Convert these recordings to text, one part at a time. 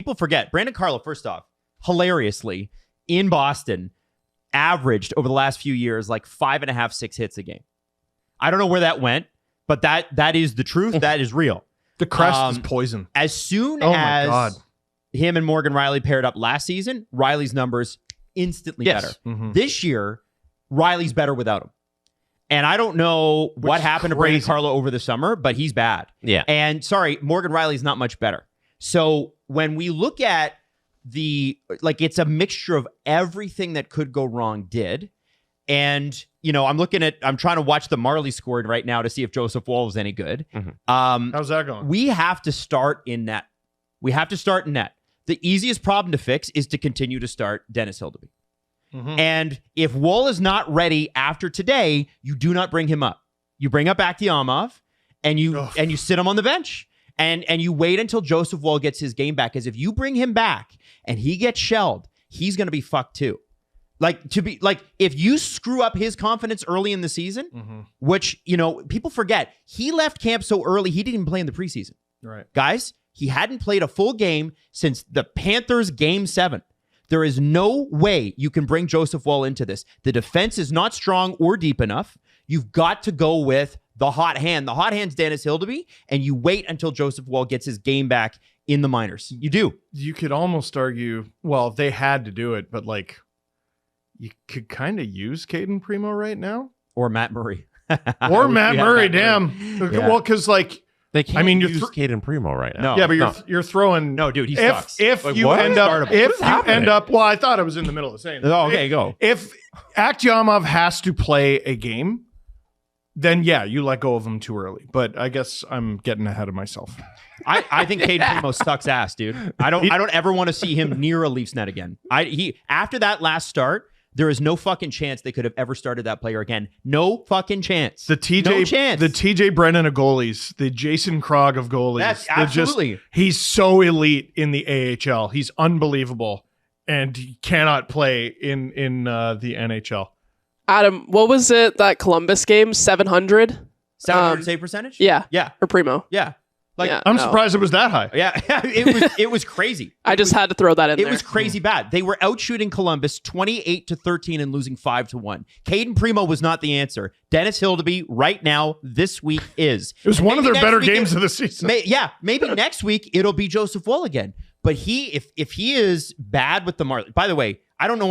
people forget, Brandon Carlo, first off, hilariously, in Boston, averaged over the last few years like 5.5, 6 hits a game. I don't know where that went, but that is the truth. That is real. The crest is poison. As soon as him and Morgan Rielly paired up last season, Rielly's numbers instantly better. Mm-hmm. This year, Rielly's better without him. And I don't know what happened to Brandon Carlo over the summer, but he's bad. Yeah. And sorry, Morgan Rielly's not much better. So when we look at it's a mixture of everything that could go wrong did. And, I'm trying to watch the Marley score right now to see if Joseph Woll is any good. Mm-hmm. How's that going? We have to start in net. The easiest problem to fix is to continue to start Dennis Hildeby. Mm-hmm. And if Woll is not ready after today, you do not bring him up. You bring up Akhtiamov and you sit him on the bench. And you wait until Joseph Woll gets his game back. Because if you bring him back and he gets shelled, he's going to be fucked too. If you screw up his confidence early in the season, which, people forget, he left camp so early, he didn't even play in the preseason. Right. Guys, he hadn't played a full game since the Panthers Game 7. There is no way you can bring Joseph Woll into this. The defense is not strong or deep enough. You've got to go with the hot hand. The hot hand's Dennis Hildeby, and you wait until Joseph Woll gets his game back in the minors. You do. You could almost argue, well, they had to do it, but you could kind of use Caden Primo right now. Or Matt Murray. Matt Murray, damn. Yeah. Well, because they can't use Caden Primo right now. No, yeah, but you're throwing. No, dude, he sucks. If you end up, well, I thought I was in the middle of saying that. Oh, okay, go. If Akhtiamov has to play a game, then yeah, you let go of him too early. But I guess I'm getting ahead of myself. I think Caden Primo sucks ass, dude. I don't ever want to see him near a Leafs net again. After that last start, there is no fucking chance they could have ever started that player again. No fucking chance. No chance. The TJ Brennan of goalies, the Jason Krog of goalies. That's absolutely. He's so elite in the AHL. He's unbelievable, and he cannot play in the NHL. Adam, what was it, that Columbus game? 700? 700 save percentage? Yeah. Yeah. For Primo. Yeah. I'm surprised it was that high. Yeah, it was crazy. I just had to throw that in there. It was crazy bad. They were out shooting Columbus 28-13 and losing 5-1. Caden Primo was not the answer. Dennis Hildeby right now this week is. It was one of their better games of the season. Maybe next week it'll be Joseph Woll again. But if he is bad with the Marlies. By the way, I don't know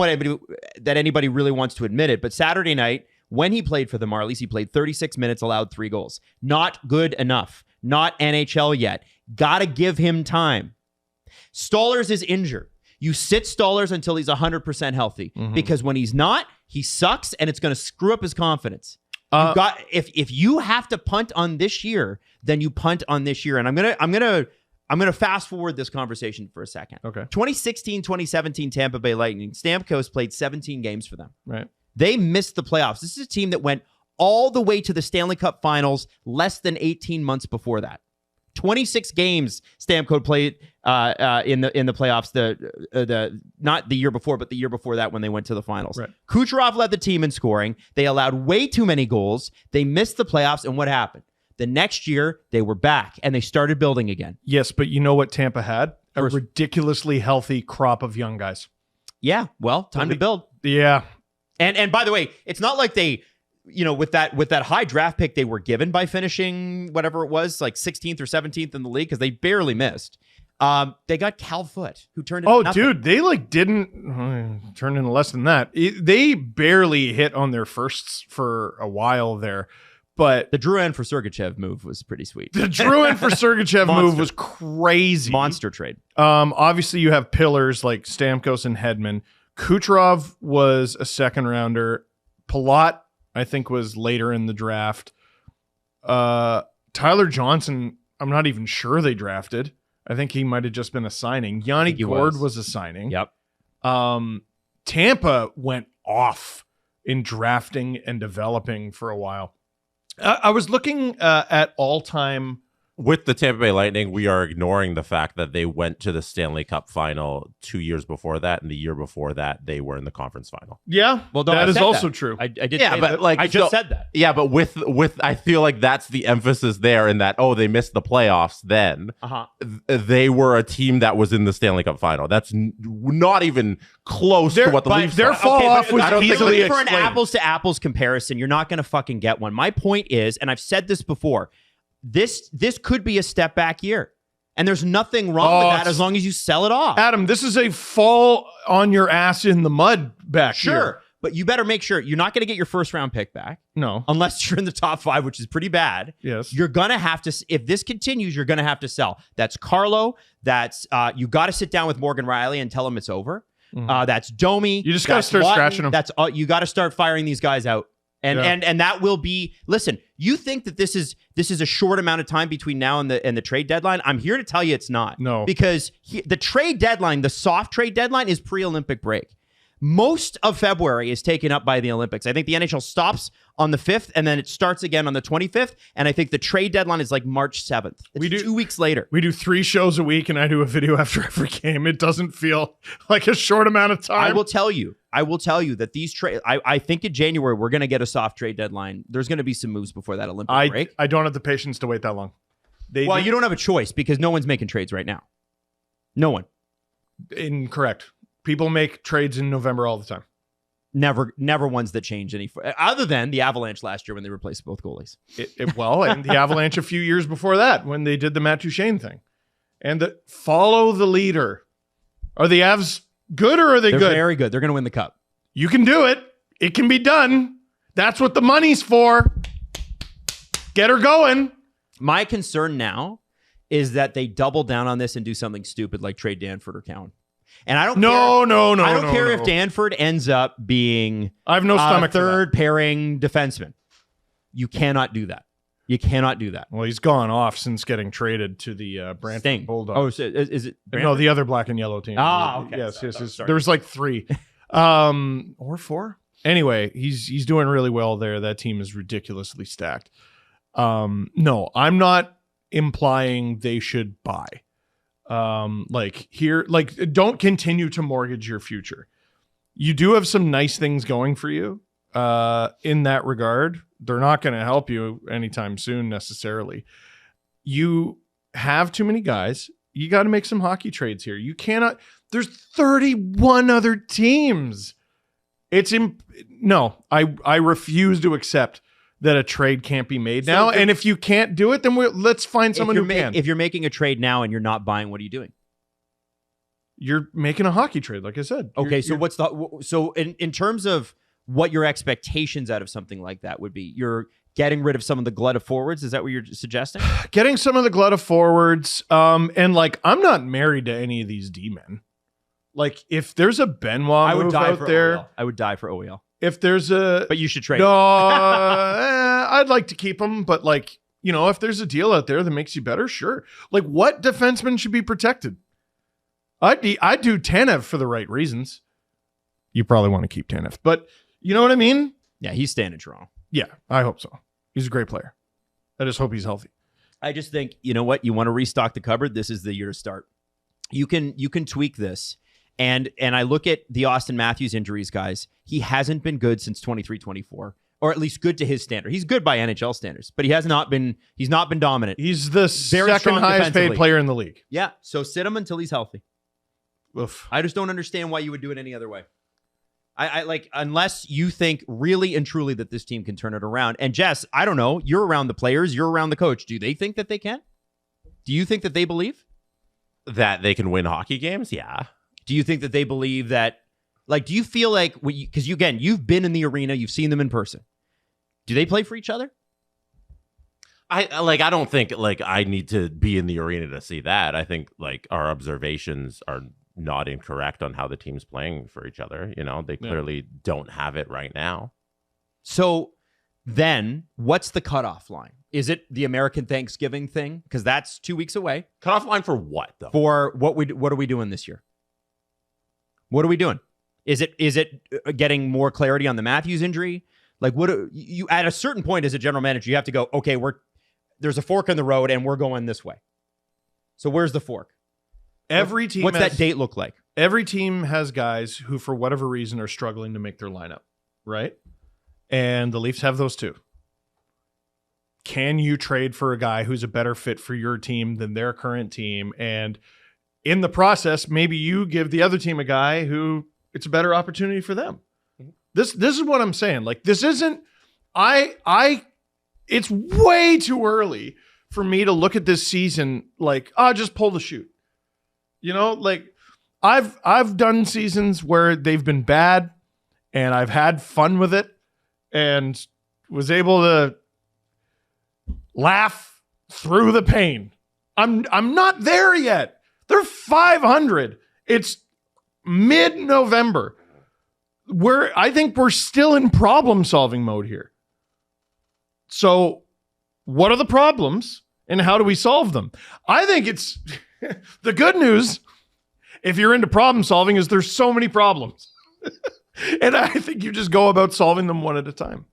that anybody really wants to admit it, but Saturday night when he played for the Marlies, he played 36 minutes, allowed 3 goals. Not good enough. Not NHL yet. Gotta give him time. Stolarz is injured. You sit Stolarz until he's 100% healthy. Mm-hmm. Because when he's not, he sucks and it's going to screw up his confidence. If you have to punt on this year, then you punt on this year. And I'm gonna fast forward this conversation for a second. Okay. 2016-2017 Tampa Bay Lightning. Stamkos played 17 games for them. Right. They missed the playoffs. This is a team that went all the way to the Stanley Cup Finals less than 18 months before that. 26 games Stamkos played in the playoffs. The not the year before, but the year before that when they went to the finals. Right. Kucherov led the team in scoring. They allowed way too many goals. They missed the playoffs, and what happened? The next year they were back and they started building again. Yes, but you know what Tampa had? A ridiculously healthy crop of young guys. Yeah, well, time to build. Yeah, and by the way, it's not like they. With that high draft pick they were given by finishing whatever it was, like 16th or 17th in the league, because they barely missed. They got Cal Foote, who turned into nothing. Dude, they didn't turn into less than that. They barely hit on their firsts for a while there. But the Drouin for Sergachev move was pretty sweet. The Drouin for Sergachev move was crazy. Monster trade. Obviously, you have pillars like Stamkos and Hedman. Kucherov was a second rounder. Palat, I think, was later in the draft. Tyler Johnson, I'm not even sure they drafted. I think he might have just been a signing. Yanni Gourde was a signing. Yep. Tampa went off in drafting and developing for a while. I was looking at all-time with the Tampa Bay Lightning, we are ignoring the fact that they went to the Stanley Cup final 2 years before that, and the year before that, they were in the conference final. Yeah, well, no, that is also true. I did. Yeah, say but that. like I just said that. Yeah, but with I feel like that's the emphasis there in that they missed the playoffs. Then they were a team that was in the Stanley Cup final. That's not even close to what the Leafs. Their fall off was easily for explained. an apples to apples comparison. You're not going to fucking get one. My point is, and I've said this before. This could be a step back year. And there's nothing wrong with that as long as you sell it off. Adam, this is a fall on your ass in the mud back Sure. here. But you better make sure you're not going to get your first round pick back. No. Unless you're in the top 5, which is pretty bad. Yes. You're going to have to, if this continues, you're going to have to sell. That's Carlo. That's, you got to sit down with Morgan Riley and tell him it's over. That's Domi. You just got to start scratching them. That's you got to start firing these guys out. And that will be, listen, you think that this is a short amount of time between now and the trade deadline? I'm here to tell you it's not. No. Because the trade deadline, the soft trade deadline is pre-Olympic break. Most of February is taken up by the Olympics. I think the NHL stops on the 5th and then it starts again on the 25th. And I think the trade deadline is like March 7th. It's 2 weeks later. We do 3 shows a week and I do a video after every game. It doesn't feel like a short amount of time. I will tell you that these trade. I think in January we're going to get a soft trade deadline. There's going to be some moves before that Olympic break. I don't have the patience to wait that long. You don't have a choice because no one's making trades right now. No one. Incorrect. People make trades in November all the time. Never ones that change any, other than the Avalanche last year when they replaced both goalies. And the Avalanche a few years before that when they did the Matt Duchene thing. And follow the leader. Are the Avs good or are they They're good? Very good. They're going to win the cup. You can do it. It can be done. That's what the money's for. Get her going. My concern now is that they double down on this and do something stupid like trade Danford or Cowan. And I don't care. I don't care if Danford ends up being I have no stomach third pairing defenseman. You cannot do that. You cannot do that. Well, he's gone off since getting traded to the Brantford Bulldogs. Oh, so is it Brantford? No, the other black and yellow team. Okay. Yes. Sorry. There was like 3 or 4. Anyway, he's doing really well there. That team is ridiculously stacked. No, I'm not implying they should buy. Don't continue to mortgage your future. You do have some nice things going for you in that regard. They're not going to help you anytime soon necessarily. You have too many guys. You got to make some hockey trades here. You cannot. There's 31 other teams. I refuse to accept that a trade can't be made now. And if you can't do it, then let's find someone who can. If you're making a trade now and you're not buying, what are you doing? You're making a hockey trade, like I said. Okay, so in terms of what your expectations out of something like that would be, you're getting rid of some of the glut of forwards. Is that what you're suggesting? Getting some of the glut of forwards. And I'm not married to any of these D-men. Like, if there's a Benoit move out there, I would die for OEL. If there's a... But you should trade. No, I'd like to keep him, but if there's a deal out there that makes you better, sure. Like, what defenseman should be protected? I'd do Tanev for the right reasons. You probably want to keep Tanev, but you know what I mean? Yeah, he's staying in Toronto. Yeah, I hope so. He's a great player. I just hope he's healthy. I just think, you know what? You want to restock the cupboard? This is the year to start. You can tweak this. And I look at the Austin Matthews injuries, guys. He hasn't been good since 23-24, or at least good to his standard. He's good by NHL standards, but he's not been dominant. He's the second highest paid player in the league. Yeah, so sit him until he's healthy. Oof. I just don't understand why you would do it any other way. I like, unless you think really and truly that this team can turn it around. And Jess, I don't know. You're around the players. You're around the coach. Do they think that they can? Do you think that they believe that they can win hockey games? Yeah. Do you think that they believe that, do you feel like, because again, you've been in the arena, you've seen them in person. Do they play for each other? I don't think I need to be in the arena to see that. I think our observations are not incorrect on how the team's playing for each other. They clearly don't have it right now. So then what's the cutoff line? Is it the American Thanksgiving thing? Because that's 2 weeks away. Cutoff line for what, though? For what are we doing this year? What are we doing? Is it getting more clarity on the Matthews injury? What you at a certain point as a general manager, you have to go, okay, there's a fork in the road and we're going this way. So where's the fork? Every team. What's that date look like? Every team has guys who, for whatever reason, are struggling to make their lineup, right? And the Leafs have those too. Can you trade for a guy who's a better fit for your team than their current team? And in the process, maybe you give the other team a guy who it's a better opportunity for them. This is what I'm saying. Like, this isn't, it's way too early for me to look at this season like, just pull the chute. You know, like I've done seasons where they've been bad and I've had fun with it and was able to laugh through the pain. I'm not there yet. They're 500. It's mid-November. I think we're still in problem-solving mode here. So what are the problems and how do we solve them? I think it's the good news, if you're into problem solving, is there's so many problems. And I think you just go about solving them one at a time.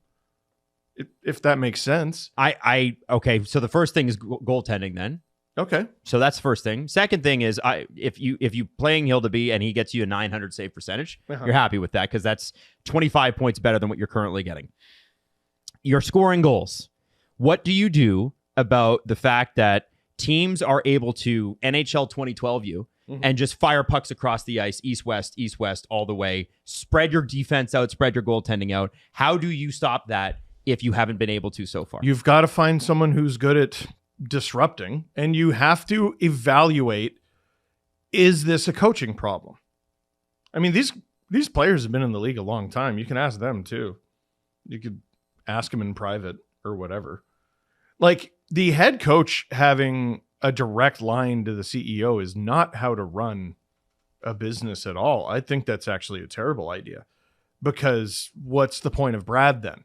If that makes sense. Okay, so the first thing is goaltending then. Okay. So that's the first thing. Second thing is if you playing Hildeby and he gets you a 900 save percentage, you're happy with that because that's 25 points better than what you're currently getting. You're scoring goals. What do you do about the fact that teams are able to NHL 2012 you and just fire pucks across the ice, east-west, all the way, spread your defense out, spread your goaltending out? How do you stop that if you haven't been able to so far? You've got to find someone who's good at disrupting, and you have to evaluate, is this a coaching problem? I mean, these players have been in the league a long time. You can ask them too. You could ask them in private or whatever. Like, the head coach having a direct line to the CEO is not how to run a business at all. I think that's actually a terrible idea, because what's the point of Brad then?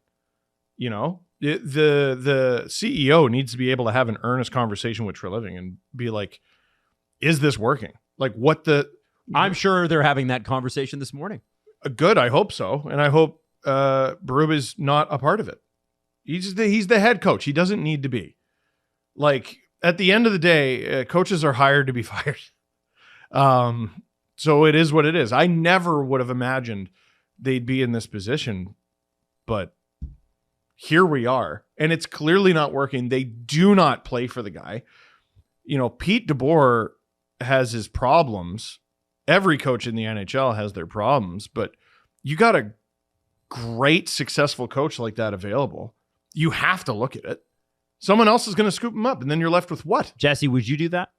You know, the CEO needs to be able to have an earnest conversation with Treliving and be like, is this working? Like, I'm sure they're having that conversation this morning. Good. I hope so. And I hope Berube is not a part of it. He's the head coach. He doesn't need to be. Like, at the end of the day, coaches are hired to be fired. So it is what it is. I never would have imagined they'd be in this position, but here we are, and it's clearly not working. They do not play for the guy. You know, Pete DeBoer has his problems. Every coach in the NHL has their problems, but you got a great, successful coach like that available. You have to look at it. Someone else is going to scoop him up, and then you're left with what? Jesse, would you do that?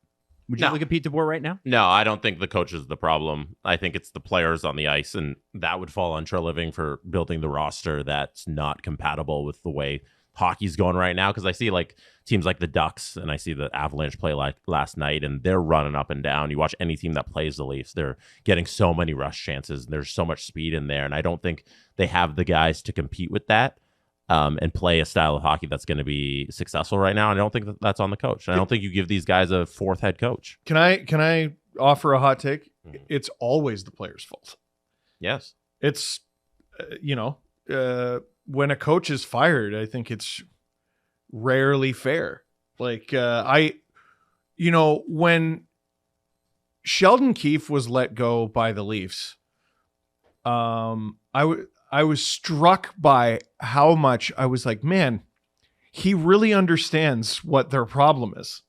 Would you look at Pete DeBoer right now? No, I don't think the coach is the problem. I think it's the players on the ice, and that would fall on Treliving for building the roster that's not compatible with the way hockey's going right now. Because I see like teams like the Ducks, and I see the Avalanche play like last night, and they're running up and down. You watch any team that plays the Leafs, they're getting so many rush chances, and there's so much speed in there, and I don't think they have the guys to compete with that. And play a style of hockey that's going to be successful right now. And I don't think that's on the coach. And I don't think you give these guys a fourth head coach. Can I offer a hot take? It's always the player's fault. Yes. It's, when a coach is fired, I think it's rarely fair. Like, when Sheldon Keefe was let go by the Leafs, I was struck by how much I was like, man, he really understands what their problem is.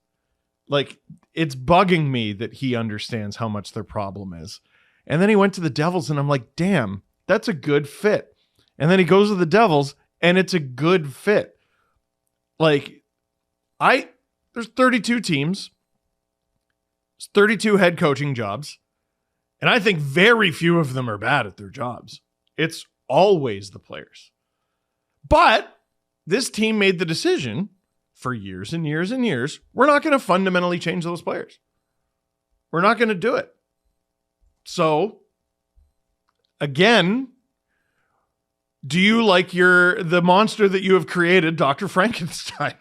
Like, it's bugging me that he understands how much their problem is. And then he went to the Devils, and I'm like, damn, that's a good fit. And then he goes to the Devils, and it's a good fit. Like, there's 32 teams. There's 32 head coaching jobs. And I think very few of them are bad at their jobs. It's always the players. But this team made the decision for years and years and years, we're not going to fundamentally change those players. We're not going to do it. So, again, do you like the monster that you have created, Dr. Frankenstein?